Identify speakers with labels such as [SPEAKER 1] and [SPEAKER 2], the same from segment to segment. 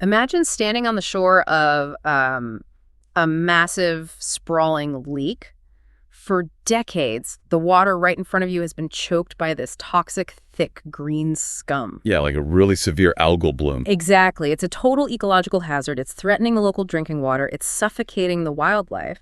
[SPEAKER 1] Imagine standing on the shore of a massive, sprawling leak. For decades, the water right in front of you has been choked by this toxic, thick green scum.
[SPEAKER 2] Yeah, like a really severe algal bloom.
[SPEAKER 1] Exactly. It's a total ecological hazard. It's threatening the local drinking water. It's suffocating the wildlife.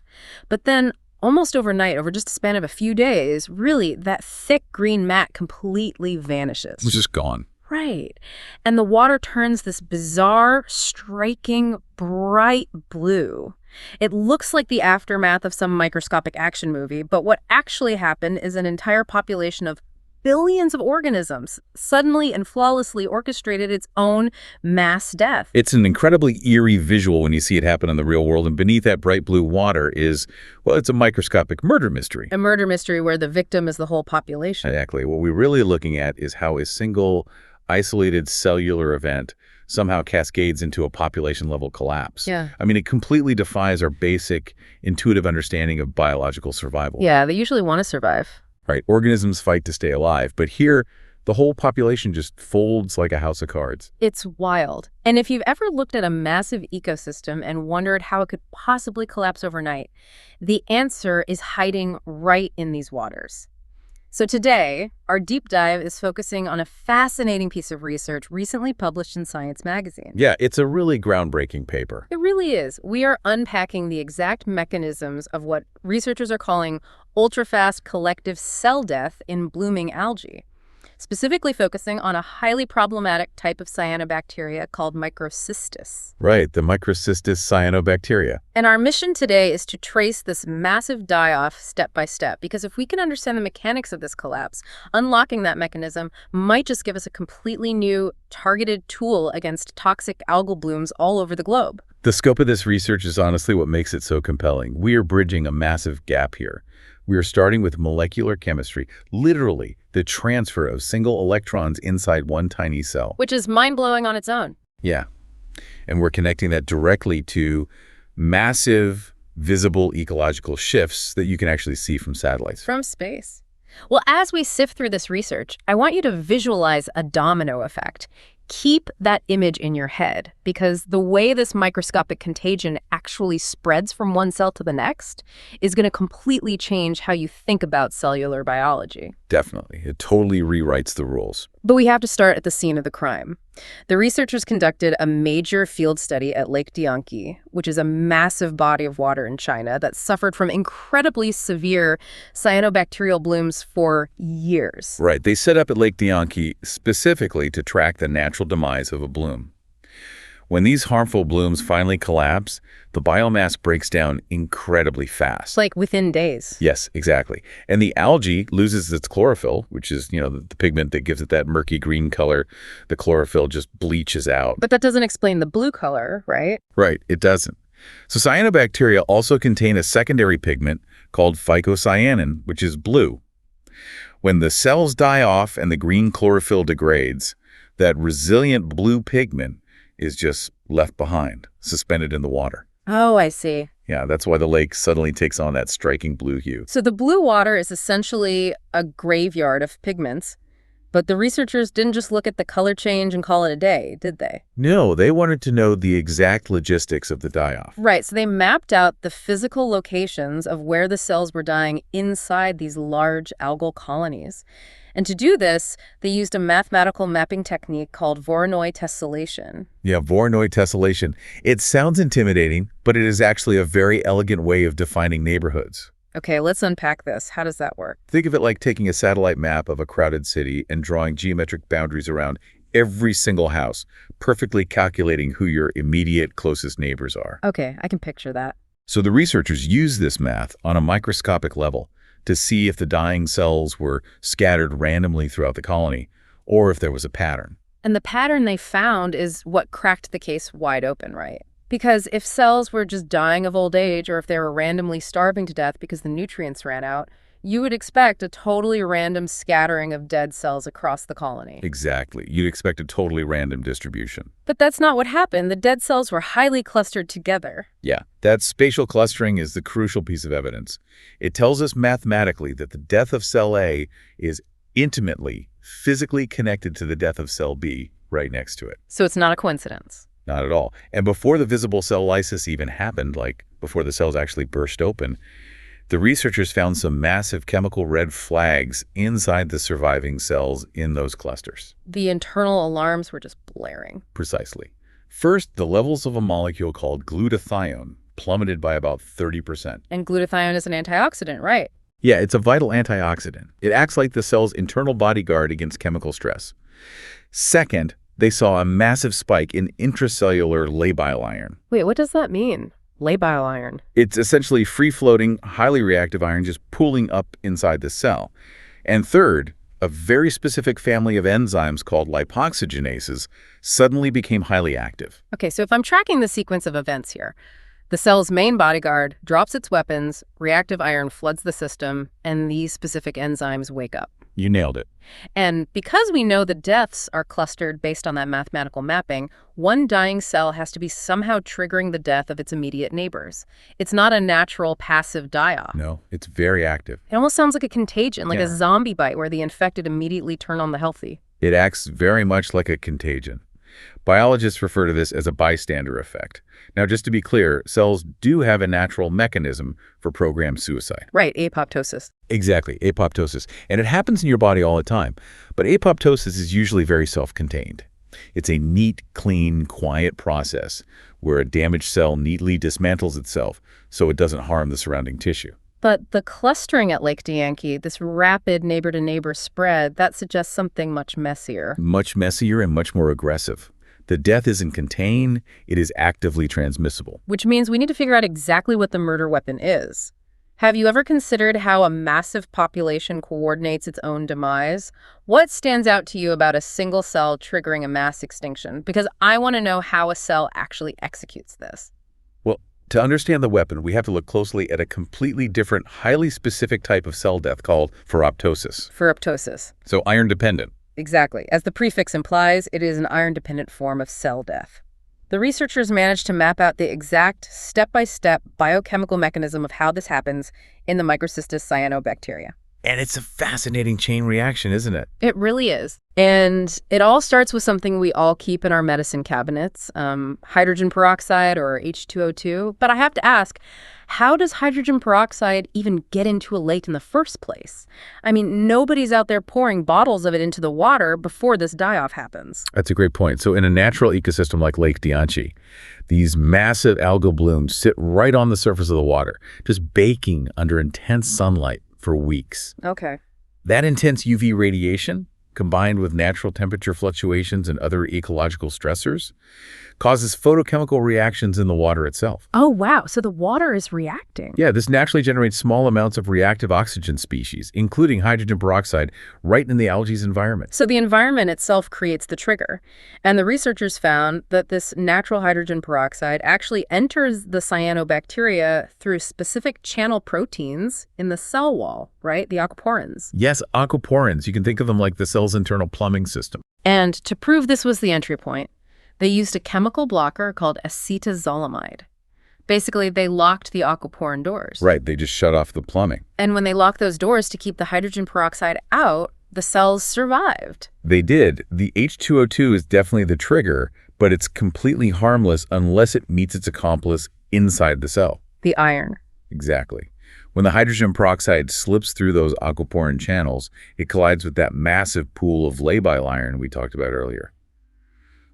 [SPEAKER 1] But then, almost overnight, over just a span of a few days, really, that thick green mat completely vanishes.
[SPEAKER 2] It's just gone.
[SPEAKER 1] Right. And the water turns this bizarre, striking, bright blue. It looks like the aftermath of some microscopic action movie, but what actually happened is an entire population of billions of organisms suddenly and flawlessly orchestrated its own mass death.
[SPEAKER 2] It's an incredibly eerie visual when you see it happen in the real world, and beneath that bright blue water is, well, it's a microscopic murder mystery.
[SPEAKER 1] A murder mystery where the victim is the whole population.
[SPEAKER 2] Exactly. What we're really looking at is how a single isolated cellular event somehow cascades into a population-level collapse.
[SPEAKER 1] Yeah.
[SPEAKER 2] I mean, it completely defies our basic intuitive understanding of biological survival.
[SPEAKER 1] Yeah, they usually want to survive.
[SPEAKER 2] Right. Organisms fight to stay alive, but here, the whole population just folds like a house of cards.
[SPEAKER 1] It's wild. And if you've ever looked at a massive ecosystem and wondered how it could possibly collapse overnight, the answer is hiding right in these waters. So today, our deep dive is focusing on a fascinating piece of research recently published in Science magazine.
[SPEAKER 2] Yeah, it's a really groundbreaking paper.
[SPEAKER 1] It really is. We are unpacking the exact mechanisms of what researchers are calling ultra-fast collective cell death in blooming algae, specifically focusing on a highly problematic type of cyanobacteria called Microcystis.
[SPEAKER 2] Right, the Microcystis cyanobacteria.
[SPEAKER 1] And our mission today is to trace this massive die-off step by step, because if we can understand the mechanics of this collapse, unlocking that mechanism might just give us a completely new, targeted tool against toxic algal blooms all over the globe.
[SPEAKER 2] The scope of this research is honestly what makes it so compelling. We are bridging a massive gap here. We are starting with molecular chemistry, literally the transfer of single electrons inside one tiny cell.
[SPEAKER 1] Which is mind-blowing on its own.
[SPEAKER 2] Yeah. And we're connecting that directly to massive, visible ecological shifts that you can actually see from satellites.
[SPEAKER 1] From space. Well, as we sift through this research, I want you to visualize a domino effect. Keep that image in your head, because the way this microscopic contagion actually spreads from one cell to the next is going to completely change how you think about cellular biology.
[SPEAKER 2] Definitely. It totally rewrites the rules.
[SPEAKER 1] But we have to start at the scene of the crime. The researchers conducted a major field study at Lake Dianqi, which is a massive body of water in China that suffered from incredibly severe cyanobacterial blooms for years.
[SPEAKER 2] Right. They set up at Lake Dianqi specifically to track the natural demise of a bloom. When these harmful blooms finally collapse, the biomass breaks down incredibly fast.
[SPEAKER 1] Like within days.
[SPEAKER 2] Yes, exactly. And the algae loses its chlorophyll, which is, the pigment that gives it that murky green color. The chlorophyll just bleaches out.
[SPEAKER 1] But that doesn't explain the blue color, right?
[SPEAKER 2] Right, it doesn't. So cyanobacteria also contain a secondary pigment called phycocyanin, which is blue. When the cells die off and the green chlorophyll degrades, that resilient blue pigment is just left behind, suspended in the water.
[SPEAKER 1] Oh, I see.
[SPEAKER 2] Yeah, that's why the lake suddenly takes on that striking blue hue.
[SPEAKER 1] So the blue water is essentially a graveyard of pigments, but the researchers didn't just look at the color change and call it a day, did they?
[SPEAKER 2] No, they wanted to know the exact logistics of the die-off.
[SPEAKER 1] Right, so they mapped out the physical locations of where the cells were dying inside these large algal colonies. And to do this, they used a mathematical mapping technique called Voronoi tessellation.
[SPEAKER 2] Yeah, Voronoi tessellation. It sounds intimidating, but it is actually a very elegant way of defining neighborhoods.
[SPEAKER 1] Okay, let's unpack this. How does that work?
[SPEAKER 2] Think of it like taking a satellite map of a crowded city and drawing geometric boundaries around every single house, perfectly calculating who your immediate closest neighbors are.
[SPEAKER 1] Okay, I can picture that.
[SPEAKER 2] So the researchers used this math on a microscopic level to see if the dying cells were scattered randomly throughout the colony, or if there was a pattern.
[SPEAKER 1] And the pattern they found is what cracked the case wide open, right? Because if cells were just dying of old age, or if they were randomly starving to death because the nutrients ran out, you would expect a totally random scattering of dead cells across the colony.
[SPEAKER 2] Exactly. You'd expect a totally random distribution.
[SPEAKER 1] But that's not what happened. The dead cells were highly clustered together.
[SPEAKER 2] Yeah, that spatial clustering is the crucial piece of evidence. It tells us mathematically that the death of cell A is intimately, physically connected to the death of cell B right next to it.
[SPEAKER 1] So it's not a coincidence.
[SPEAKER 2] Not at all. And before the visible cell lysis even happened, like before the cells actually burst open, the researchers found some massive chemical red flags inside the surviving cells in those clusters.
[SPEAKER 1] The internal alarms were just blaring.
[SPEAKER 2] Precisely. First, the levels of a molecule called glutathione plummeted by about 30%.
[SPEAKER 1] And glutathione is an antioxidant, right?
[SPEAKER 2] Yeah, it's a vital antioxidant. It acts like the cell's internal bodyguard against chemical stress. Second, they saw a massive spike in intracellular labile iron.
[SPEAKER 1] Wait, what does that mean? Labile iron.
[SPEAKER 2] It's essentially free-floating, highly reactive iron just pooling up inside the cell. And third, a very specific family of enzymes called lipoxygenases suddenly became highly active.
[SPEAKER 1] Okay, so if I'm tracking the sequence of events here, the cell's main bodyguard drops its weapons, reactive iron floods the system, and these specific enzymes wake up.
[SPEAKER 2] You nailed it.
[SPEAKER 1] And because we know the deaths are clustered based on that mathematical mapping, one dying cell has to be somehow triggering the death of its immediate neighbors. It's not a natural passive die-off.
[SPEAKER 2] No, it's very active.
[SPEAKER 1] It almost sounds like a contagion, like
[SPEAKER 2] Yeah.
[SPEAKER 1] a zombie bite where the infected immediately turn on the healthy.
[SPEAKER 2] It acts very much like a contagion. Biologists refer to this as a bystander effect. Now, just to be clear, cells do have a natural mechanism for programmed suicide.
[SPEAKER 1] Right, apoptosis.
[SPEAKER 2] Exactly, apoptosis. And it happens in your body all the time. But apoptosis is usually very self-contained. It's a neat, clean, quiet process where a damaged cell neatly dismantles itself so it doesn't harm the surrounding tissue.
[SPEAKER 1] But the clustering at Lake Dianchi, this rapid neighbor-to-neighbor spread, that suggests something much messier.
[SPEAKER 2] Much messier and much more aggressive. The death isn't contained, it is actively transmissible.
[SPEAKER 1] Which means we need to figure out exactly what the murder weapon is. Have you ever considered how a massive population coordinates its own demise? What stands out to you about a single cell triggering a mass extinction? Because I want to know how a cell actually executes this.
[SPEAKER 2] Well, to understand the weapon, we have to look closely at a completely different, highly specific type of cell death called ferroptosis.
[SPEAKER 1] Ferroptosis.
[SPEAKER 2] So iron-dependent.
[SPEAKER 1] Exactly. As the prefix implies, it is an iron-dependent form of cell death. The researchers managed to map out the exact step-by-step biochemical mechanism of how this happens in the Microcystis cyanobacteria.
[SPEAKER 2] And it's a fascinating chain reaction, isn't it?
[SPEAKER 1] It really is. And it all starts with something we all keep in our medicine cabinets, hydrogen peroxide or H2O2. But I have to ask, how does hydrogen peroxide even get into a lake in the first place? I mean, nobody's out there pouring bottles of it into the water before this die-off happens.
[SPEAKER 2] That's a great point. So in a natural ecosystem like Lake Dianchi, these massive algal blooms sit right on the surface of the water, just baking under intense sunlight for weeks.
[SPEAKER 1] Okay.
[SPEAKER 2] That intense UV radiation, combined with natural temperature fluctuations and other ecological stressors, causes photochemical reactions in the water itself.
[SPEAKER 1] Oh, wow. So the water is reacting.
[SPEAKER 2] Yeah, this naturally generates small amounts of reactive oxygen species, including hydrogen peroxide, right in the algae's environment.
[SPEAKER 1] So the environment itself creates the trigger. And the researchers found that this natural hydrogen peroxide actually enters the cyanobacteria through specific channel proteins in the cell wall, right? The aquaporins.
[SPEAKER 2] Yes, aquaporins. You can think of them like the cell's internal plumbing system.
[SPEAKER 1] And to prove this was the entry point, they used a chemical blocker called acetazolamide. Basically, they locked the aquaporin doors.
[SPEAKER 2] Right, they just shut off the plumbing.
[SPEAKER 1] And when they locked those doors to keep the hydrogen peroxide out, the cells survived.
[SPEAKER 2] They did. The H2O2 is definitely the trigger, but it's completely harmless unless it meets its accomplice inside the cell.
[SPEAKER 1] The iron.
[SPEAKER 2] Exactly. When the hydrogen peroxide slips through those aquaporin channels, it collides with that massive pool of labile iron we talked about earlier.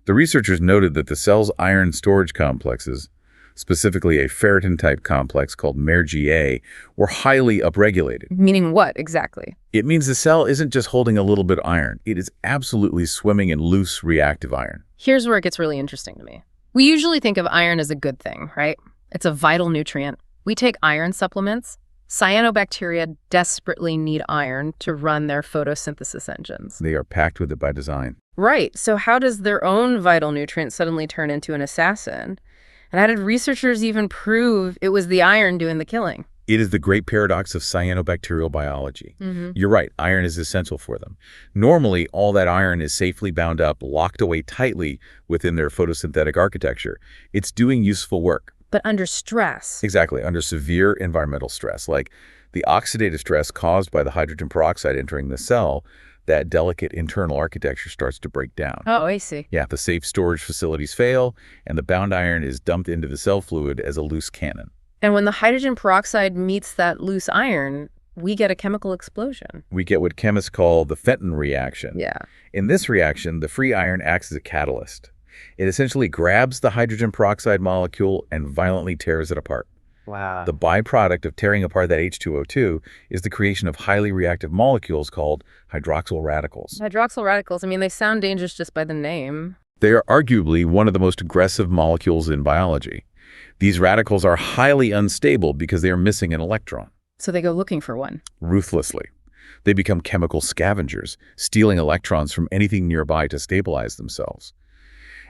[SPEAKER 2] The researchers noted that the cell's iron storage complexes, specifically a ferritin-type complex called MERGA, were highly upregulated.
[SPEAKER 1] Meaning what exactly?
[SPEAKER 2] It means the cell isn't just holding a little bit of iron. It is absolutely swimming in loose reactive iron.
[SPEAKER 1] Here's where it gets really interesting to me. We usually think of iron as a good thing, right? It's a vital nutrient. We take iron supplements. Cyanobacteria desperately need iron to run their photosynthesis engines.
[SPEAKER 2] They are packed with it by design.
[SPEAKER 1] Right. So how does their own vital nutrient suddenly turn into an assassin? And how did researchers even prove it was the iron doing the killing?
[SPEAKER 2] It is the great paradox of cyanobacterial biology. You're right, iron is essential for them. Normally, all that iron is safely bound up, locked away tightly within their photosynthetic architecture. It's doing useful work.
[SPEAKER 1] But under stress.
[SPEAKER 2] Exactly, under severe environmental stress, like the oxidative stress caused by the hydrogen peroxide entering the cell. that delicate internal architecture starts to break down.
[SPEAKER 1] Oh, I see.
[SPEAKER 2] Yeah, the safe storage facilities fail, and the bound iron is dumped into the cell fluid as a loose cannon.
[SPEAKER 1] And when the hydrogen peroxide meets that loose iron, we get a chemical explosion.
[SPEAKER 2] We get what chemists call the Fenton reaction.
[SPEAKER 1] Yeah.
[SPEAKER 2] In this reaction, the free iron acts as a catalyst. It essentially grabs the hydrogen peroxide molecule and violently tears it apart.
[SPEAKER 1] Wow.
[SPEAKER 2] The byproduct of tearing apart that H2O2 is the creation of highly reactive molecules called hydroxyl radicals.
[SPEAKER 1] Hydroxyl radicals, I mean, they sound dangerous just by the name.
[SPEAKER 2] They are arguably one of the most aggressive molecules in biology. These radicals are highly unstable because they are missing an electron.
[SPEAKER 1] So they go looking for one.
[SPEAKER 2] Ruthlessly. They become chemical scavengers, stealing electrons from anything nearby to stabilize themselves.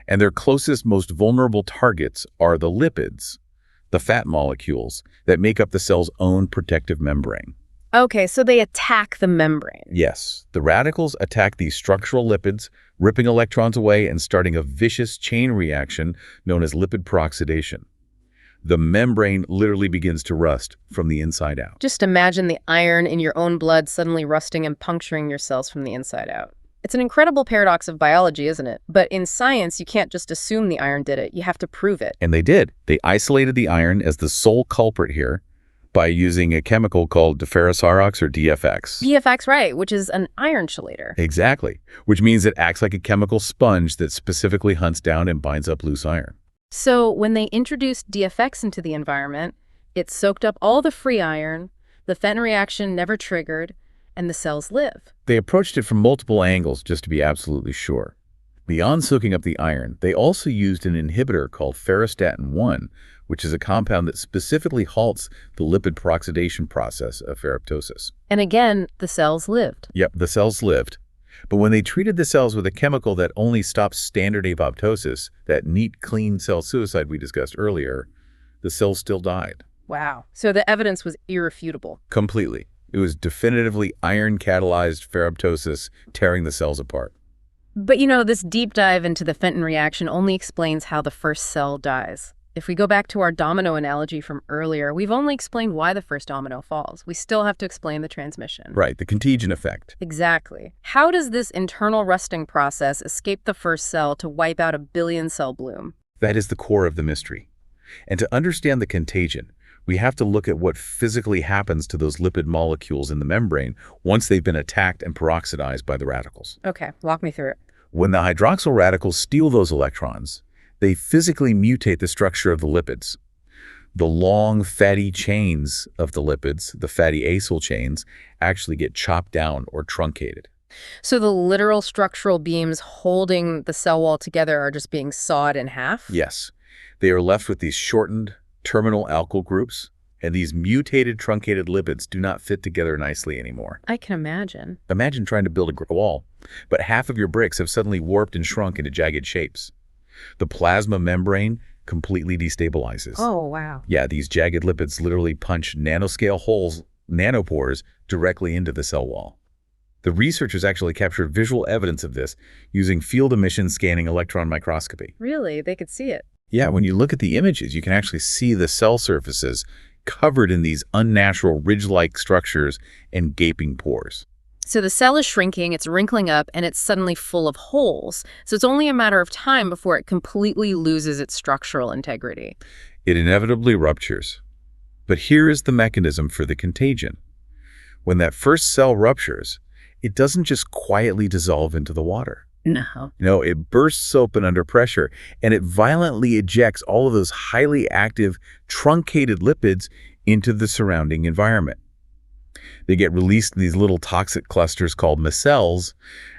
[SPEAKER 2] And their closest, most vulnerable targets are the lipids, the fat molecules that make up the cell's own protective membrane.
[SPEAKER 1] Okay, so they attack the membrane.
[SPEAKER 2] Yes, the radicals attack these structural lipids, ripping electrons away and starting a vicious chain reaction known as lipid peroxidation. The membrane literally begins to rust from the inside out.
[SPEAKER 1] Just imagine the iron in your own blood suddenly rusting and puncturing your cells from the inside out. It's an incredible paradox of biology, isn't it? But in science, you can't just assume the iron did it. You have to prove it.
[SPEAKER 2] And they did. They isolated the iron as the sole culprit here by using a chemical called deferrisarox or DFX.
[SPEAKER 1] DFX, right, which is an iron chelator.
[SPEAKER 2] Exactly, which means it acts like a chemical sponge that specifically hunts down and binds up loose iron.
[SPEAKER 1] So when they introduced DFX into the environment, it soaked up all the free iron, the Fenton reaction never triggered, and the cells live.
[SPEAKER 2] They approached it from multiple angles just to be absolutely sure. Beyond soaking up the iron, they also used an inhibitor called ferrostatin 1, which is a compound that specifically halts the lipid peroxidation process of ferroptosis.
[SPEAKER 1] And again, the cells lived.
[SPEAKER 2] Yep, the cells lived. But when they treated the cells with a chemical that only stops standard apoptosis, that neat, clean cell suicide we discussed earlier, the cells still died.
[SPEAKER 1] Wow. So the evidence was irrefutable.
[SPEAKER 2] Completely. It was definitively iron-catalyzed ferroptosis tearing the cells apart.
[SPEAKER 1] But you know, this deep dive into the Fenton reaction only explains how the first cell dies. If we go back to our domino analogy from earlier, we've only explained why the first domino falls. We still have to explain the transmission.
[SPEAKER 2] Right, the contagion effect.
[SPEAKER 1] Exactly. How does this internal rusting process escape the first cell to wipe out a billion-cell bloom?
[SPEAKER 2] That is the core of the mystery. And to understand the contagion, we have to look at what physically happens to those lipid molecules in the membrane once they've been attacked and peroxidized by the radicals.
[SPEAKER 1] Okay, walk me through it.
[SPEAKER 2] When the hydroxyl radicals steal those electrons, they physically mutate the structure of the lipids. The long, fatty chains of the lipids, the fatty acyl chains, actually get chopped down or truncated.
[SPEAKER 1] So the literal structural beams holding the cell wall together are just being sawed in half?
[SPEAKER 2] Yes. They are left with these shortened terminal alkyl groups, and these mutated truncated lipids do not fit together nicely anymore.
[SPEAKER 1] I can imagine.
[SPEAKER 2] Imagine trying to build a wall, but half of your bricks have suddenly warped and shrunk into jagged shapes. The plasma membrane completely destabilizes.
[SPEAKER 1] Oh, wow.
[SPEAKER 2] Yeah, these jagged lipids literally punch nanoscale holes, nanopores, directly into the cell wall. The researchers actually captured visual evidence of this using field emission scanning electron microscopy.
[SPEAKER 1] Really? They could see it?
[SPEAKER 2] Yeah, when you look at the images, you can actually see the cell surfaces covered in these unnatural ridge-like structures and gaping pores.
[SPEAKER 1] So the cell is shrinking, it's wrinkling up, and it's suddenly full of holes. So it's only a matter of time before it completely loses its structural integrity.
[SPEAKER 2] It inevitably ruptures. But here is the mechanism for the contagion. When that first cell ruptures, it doesn't just quietly dissolve into the water.
[SPEAKER 1] No.
[SPEAKER 2] No, it bursts open under pressure, and it violently ejects all of those highly active, truncated lipids into the surrounding environment. They get released in these little toxic clusters called micelles,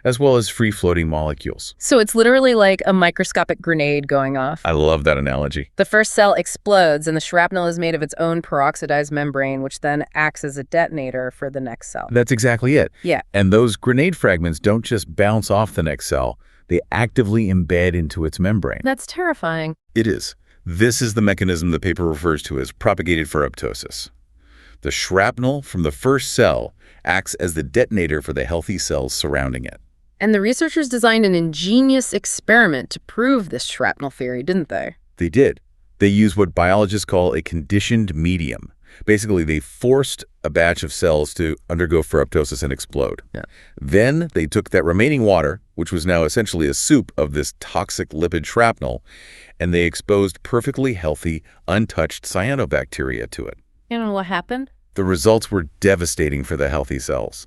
[SPEAKER 2] as well as free-floating molecules.
[SPEAKER 1] So it's literally like a microscopic grenade going off.
[SPEAKER 2] I love that analogy.
[SPEAKER 1] The first cell explodes, and the shrapnel is made of its own peroxidized membrane, which then acts as a detonator for the next cell.
[SPEAKER 2] That's exactly it.
[SPEAKER 1] Yeah.
[SPEAKER 2] And those grenade fragments don't just bounce off the next cell. They actively embed into its membrane.
[SPEAKER 1] That's terrifying.
[SPEAKER 2] It is. This is the mechanism the paper refers to as propagated ferroptosis. The shrapnel from the first cell acts as the detonator for the healthy cells surrounding it.
[SPEAKER 1] And the researchers designed an ingenious experiment to prove this shrapnel theory, didn't they?
[SPEAKER 2] They did. They used what biologists call a conditioned medium. Basically, they forced a batch of cells to undergo ferroptosis and explode.
[SPEAKER 3] Yeah.
[SPEAKER 2] Then they took that remaining water, which was now essentially a soup of this toxic lipid shrapnel, and they exposed perfectly healthy, untouched cyanobacteria to it.
[SPEAKER 1] You know what happened?
[SPEAKER 2] The results were devastating for the healthy cells.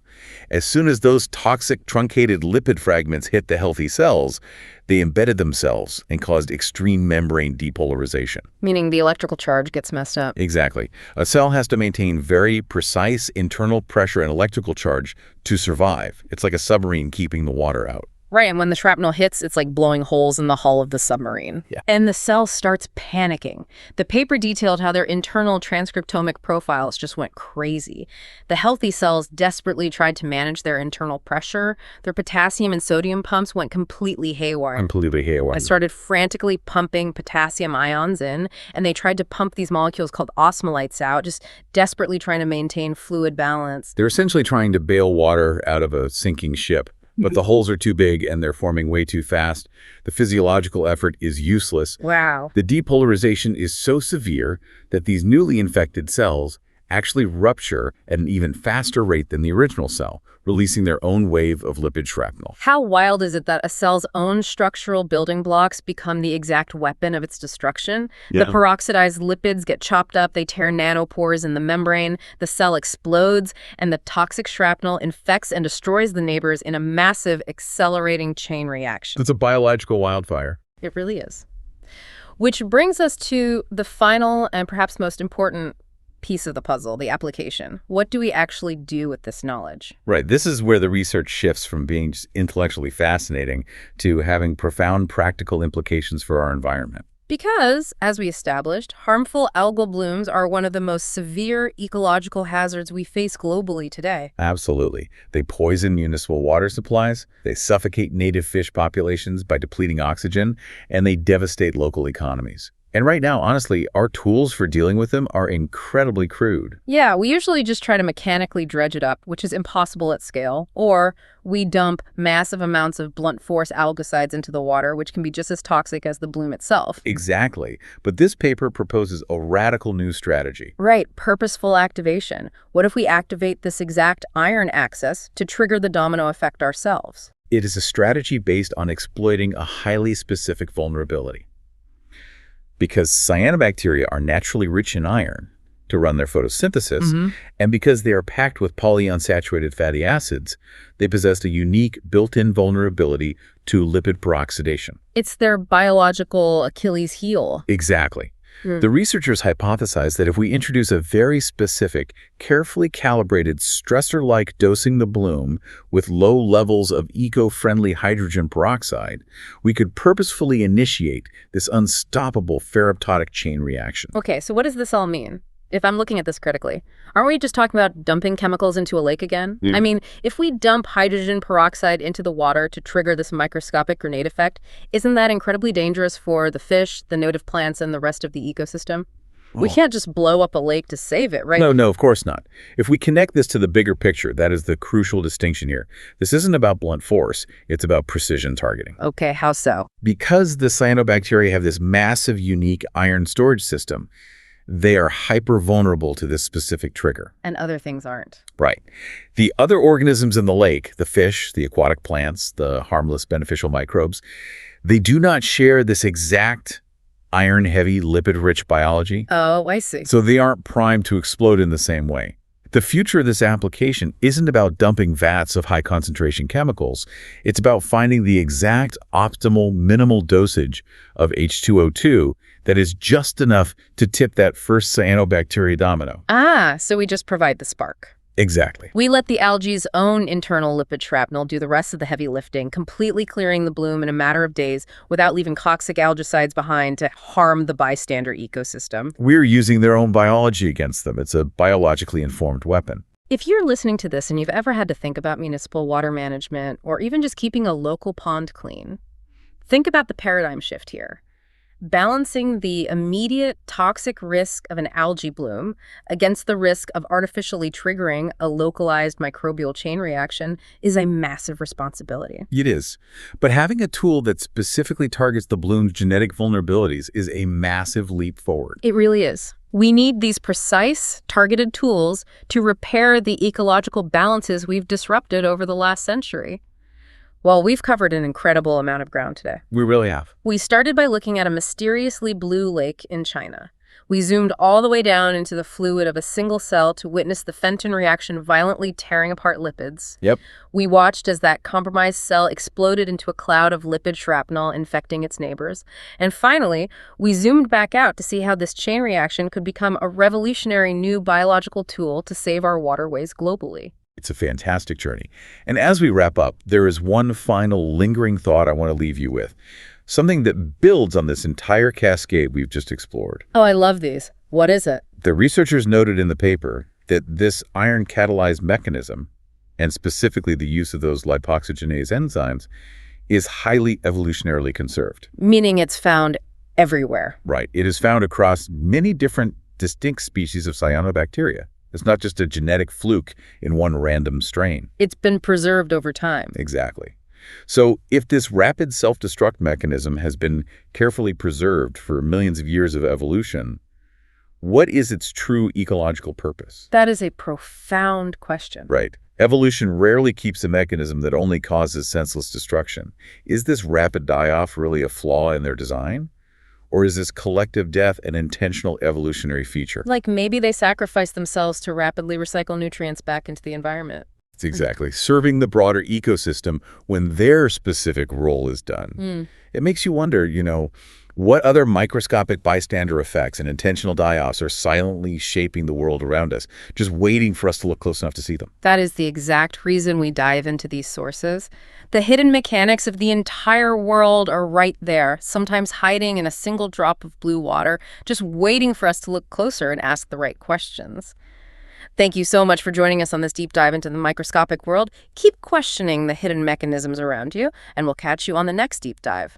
[SPEAKER 2] As soon as those toxic truncated lipid fragments hit the healthy cells, they embedded themselves and caused extreme membrane depolarization.
[SPEAKER 1] Meaning the electrical charge gets messed up.
[SPEAKER 2] Exactly. A cell has to maintain very precise internal pressure and electrical charge to survive. It's like a submarine keeping the water out.
[SPEAKER 1] Right, and when the shrapnel hits, it's like blowing holes in the hull of the submarine.
[SPEAKER 2] Yeah.
[SPEAKER 1] And the cell starts panicking. The paper detailed how their internal transcriptomic profiles just went crazy. The healthy cells desperately tried to manage their internal pressure. Their potassium and sodium pumps went completely haywire.
[SPEAKER 2] Completely haywire.
[SPEAKER 1] They started frantically pumping potassium ions in, and they tried to pump these molecules called osmolytes out, just desperately trying to maintain fluid balance.
[SPEAKER 2] They're essentially trying to bail water out of a sinking ship. But the holes are too big and they're forming way too fast. The physiological effort is useless.
[SPEAKER 1] Wow.
[SPEAKER 2] The depolarization is so severe that these newly infected cells actually rupture at an even faster rate than the original cell, releasing their own wave of lipid shrapnel.
[SPEAKER 1] How wild is it that a cell's own structural building blocks become the exact weapon of its destruction?
[SPEAKER 2] Yeah.
[SPEAKER 1] The peroxidized lipids get chopped up, they tear nanopores in the membrane, the cell explodes, and the toxic shrapnel infects and destroys the neighbors in a massive, accelerating chain reaction.
[SPEAKER 2] It's a biological wildfire.
[SPEAKER 1] It really is. Which brings us to the final and perhaps most important piece of the puzzle, the application. What do we actually do with this knowledge?
[SPEAKER 2] Right. This is where the research shifts from being just intellectually fascinating to having profound practical implications for our environment.
[SPEAKER 1] Because, as we established, harmful algal blooms are one of the most severe ecological hazards we face globally today.
[SPEAKER 2] Absolutely. They poison municipal water supplies, they suffocate native fish populations by depleting oxygen, and they devastate local economies. And right now, honestly, our tools for dealing with them are incredibly crude.
[SPEAKER 1] Yeah, we usually just try to mechanically dredge it up, which is impossible at scale, or we dump massive amounts of blunt force algicides into the water, which can be just as toxic as the bloom itself.
[SPEAKER 2] Exactly. But this paper proposes a radical new strategy.
[SPEAKER 1] Right, purposeful activation. What if we activate this exact iron axis to trigger the domino effect ourselves?
[SPEAKER 2] It is a strategy based on exploiting a highly specific vulnerability. Because cyanobacteria are naturally rich in iron to run their photosynthesis, and because they are packed with polyunsaturated fatty acids, they possess a unique built-in vulnerability to lipid peroxidation.
[SPEAKER 1] It's their biological Achilles heel.
[SPEAKER 2] Exactly. The researchers hypothesized that if we introduce a very specific, carefully calibrated stressor-like dosing the bloom with low levels of eco-friendly hydrogen peroxide, we could purposefully initiate this unstoppable ferroptotic chain reaction.
[SPEAKER 1] Okay, so what does this all mean? If I'm looking at this critically, aren't we just talking about dumping chemicals into a lake again? I mean, if we dump hydrogen peroxide into the water to trigger this microscopic grenade effect, isn't that incredibly dangerous for the fish, the native plants, and the rest of the ecosystem? We can't just blow up a lake to save it, right?
[SPEAKER 2] No, of course not. If we connect this to the bigger picture, that is the crucial distinction here. This isn't about blunt force, it's about precision targeting.
[SPEAKER 1] Okay, how so?
[SPEAKER 2] Because the cyanobacteria have this massive, unique iron storage system, they are hyper-vulnerable to this specific trigger.
[SPEAKER 1] And other things aren't.
[SPEAKER 2] Right. The other organisms in the lake, the fish, the aquatic plants, the harmless beneficial microbes, they do not share this exact iron-heavy, lipid-rich biology.
[SPEAKER 1] Oh, I see.
[SPEAKER 2] So they aren't primed to explode in the same way. The future of this application isn't about dumping vats of high-concentration chemicals. It's about finding the exact optimal minimal dosage of H2O2 that is just enough to tip that first cyanobacteria domino.
[SPEAKER 1] Ah, so we just provide the spark.
[SPEAKER 2] Exactly.
[SPEAKER 1] We let the algae's own internal lipid shrapnel do the rest of the heavy lifting, completely clearing the bloom in a matter of days without leaving toxic algicides behind to harm the bystander ecosystem.
[SPEAKER 2] We're using their own biology against them. It's a biologically informed weapon.
[SPEAKER 1] If you're listening to this and you've ever had to think about municipal water management or even just keeping a local pond clean, think about the paradigm shift here. Balancing the immediate toxic risk of an algae bloom against the risk of artificially triggering a localized microbial chain reaction is a massive responsibility.
[SPEAKER 2] It is. But having a tool that specifically targets the bloom's genetic vulnerabilities is a massive leap forward.
[SPEAKER 1] It really is. We need these precise, targeted tools to repair the ecological balances we've disrupted over the last century. Well, we've covered an incredible amount of ground today.
[SPEAKER 2] We really have.
[SPEAKER 1] We started by looking at a mysteriously blue lake in China. We zoomed all the way down into the fluid of a single cell to witness the Fenton reaction violently tearing apart lipids.
[SPEAKER 2] Yep.
[SPEAKER 1] We watched as that compromised cell exploded into a cloud of lipid shrapnel infecting its neighbors. And finally, we zoomed back out to see how this chain reaction could become a revolutionary new biological tool to save our waterways globally.
[SPEAKER 2] It's a fantastic journey. And as we wrap up, there is one final lingering thought I want to leave you with. Something that builds on this entire cascade we've just explored.
[SPEAKER 1] Oh, I love these. What is it?
[SPEAKER 2] The researchers noted in the paper that this iron-catalyzed mechanism, and specifically the use of those lipoxygenase enzymes, is highly evolutionarily conserved.
[SPEAKER 1] Meaning it's found everywhere.
[SPEAKER 2] Right. It is found across many different distinct species of cyanobacteria. It's not just a genetic fluke in one random strain.
[SPEAKER 1] It's been preserved over time.
[SPEAKER 2] Exactly. So if this rapid self-destruct mechanism has been carefully preserved for millions of years of evolution, what is its true ecological purpose?
[SPEAKER 1] That is a profound question.
[SPEAKER 2] Right. Evolution rarely keeps a mechanism that only causes senseless destruction. Is this rapid die-off really a flaw in their design? Or is this collective death an intentional evolutionary feature?
[SPEAKER 1] Like maybe they sacrifice themselves to rapidly recycle nutrients back into the environment.
[SPEAKER 2] It's exactly. Serving the broader ecosystem when their specific role is done. It makes you wonder, what other microscopic bystander effects and intentional die-offs are silently shaping the world around us, just waiting for us to look close enough to see them?
[SPEAKER 1] That is the exact reason we dive into these sources. The hidden mechanics of the entire world are right there, sometimes hiding in a single drop of blue water, just waiting for us to look closer and ask the right questions. Thank you so much for joining us on this deep dive into the microscopic world. Keep questioning the hidden mechanisms around you, and we'll catch you on the next deep dive.